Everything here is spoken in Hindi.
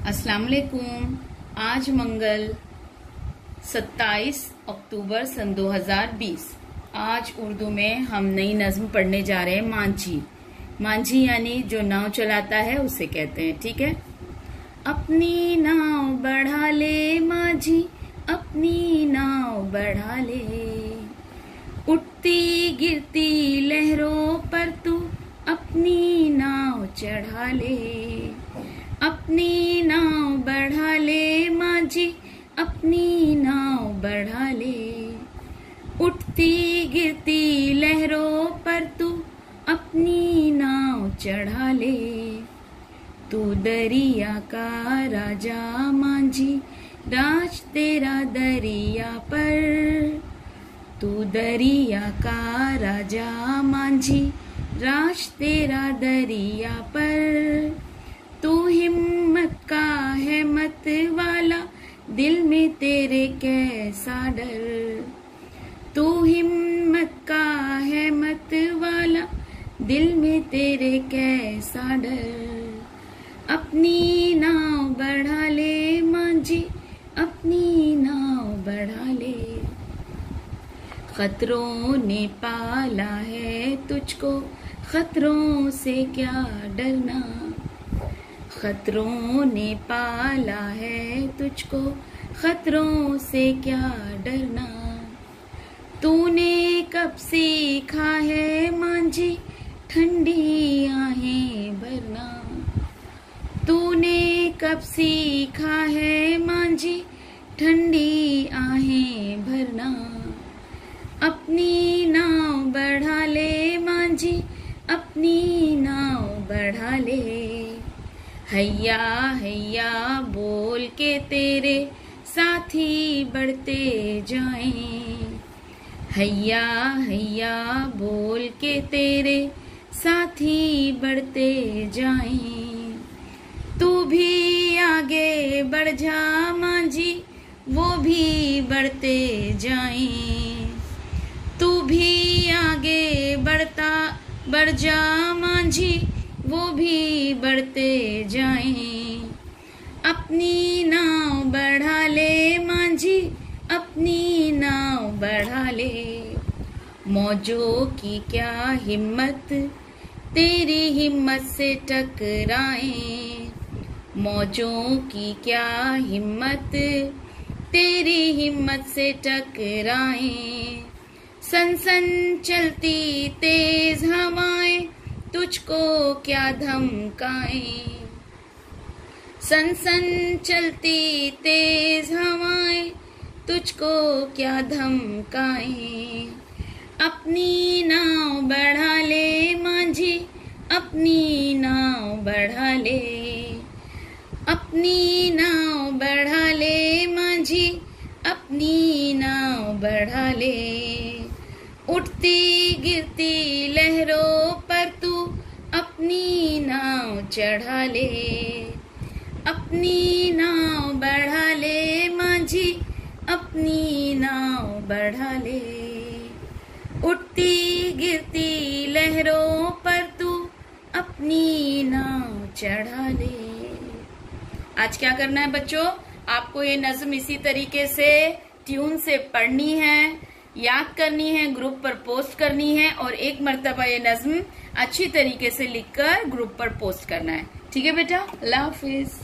अस्सलाम वालेकुम। आज मंगल 27 अक्टूबर सन 2020। आज उर्दू में हम नई नज्म पढ़ने जा रहे हैं। मांझी। मांझी यानी जो नाव चलाता है उसे कहते हैं। ठीक है। अपनी नाव बढ़ा ले मांझी, अपनी नाव बढ़ा ले, उठती गिरती लहरों पर तू अपनी नाव चढ़ा ले। अपनी नाव बढ़ा ले मांझी, अपनी नाव बढ़ा ले, उठती गिरती लहरों पर तू अपनी नाव चढ़ा ले। तू दरिया का राजा मांझी, राज तेरा दरिया पर। तू दरिया का राजा मांझी, राज तेरा दरिया पर। तू हिम्मत का है मत वाला, दिल में तेरे कैसा डर। तू हिम्मत का है मत वाला, दिल में तेरे कैसा डर। अपनी नाव बढ़ा ले मांझी, अपनी नाव बढ़ा ले। खतरों ने पाला है तुझको, खतरों से क्या डरना। खतरों ने पाला है तुझको, खतरों से क्या डरना। तूने कब सीखा है मांझी, ठंडी आहें भरना। तूने कब सीखा है मांझी, ठंडी आहें भरना। अपनी नाव बढ़ा ले मांझी, अपनी नाव बढ़ा ले। हैया हैया बोल के तेरे साथी बढ़ते जाएं। हैया हैया बोल के तेरे साथी बढ़ते जाएं। तू भी आगे बढ़ जा मांझी, वो भी बढ़ते जाएं। तू भी आगे बढ़ जा मांझी, वो भी बढ़ते जाएं। अपनी नाव बढ़ा ले मांझी, अपनी नाव बढ़ा ले। मौजों की क्या हिम्मत तेरी हिम्मत से टकराएं। मौजों की क्या हिम्मत तेरी हिम्मत से टकराएं। सन सन चलती तेज हवाएं तुझको क्या धमकाएं। सन सन चलती तेज हवाएं तुझको क्या धमकाएं। अपनी नाव बढ़ा ले मांझी, अपनी नाव बढ़ा ले। अपनी नाव बढ़ा ले मांझी, अपनी नाव बढ़ा ले। उठती गिरती लहरों पर तू अपनी नाव चढ़ा ले। अपनी नाव बढ़ा ले मांझी, अपनी नाव बढ़ा ले। उठती गिरती लहरों पर तू अपनी नाव चढ़ा ले। आज क्या करना है बच्चों, आपको ये नज्म इसी तरीके से ट्यून से पढ़नी है, याद करनी है, ग्रुप पर पोस्ट करनी है और एक मर्तबा ये नज्म अच्छी तरीके से लिखकर ग्रुप पर पोस्ट करना है। ठीक है बेटा, अल्लाह हाफिज।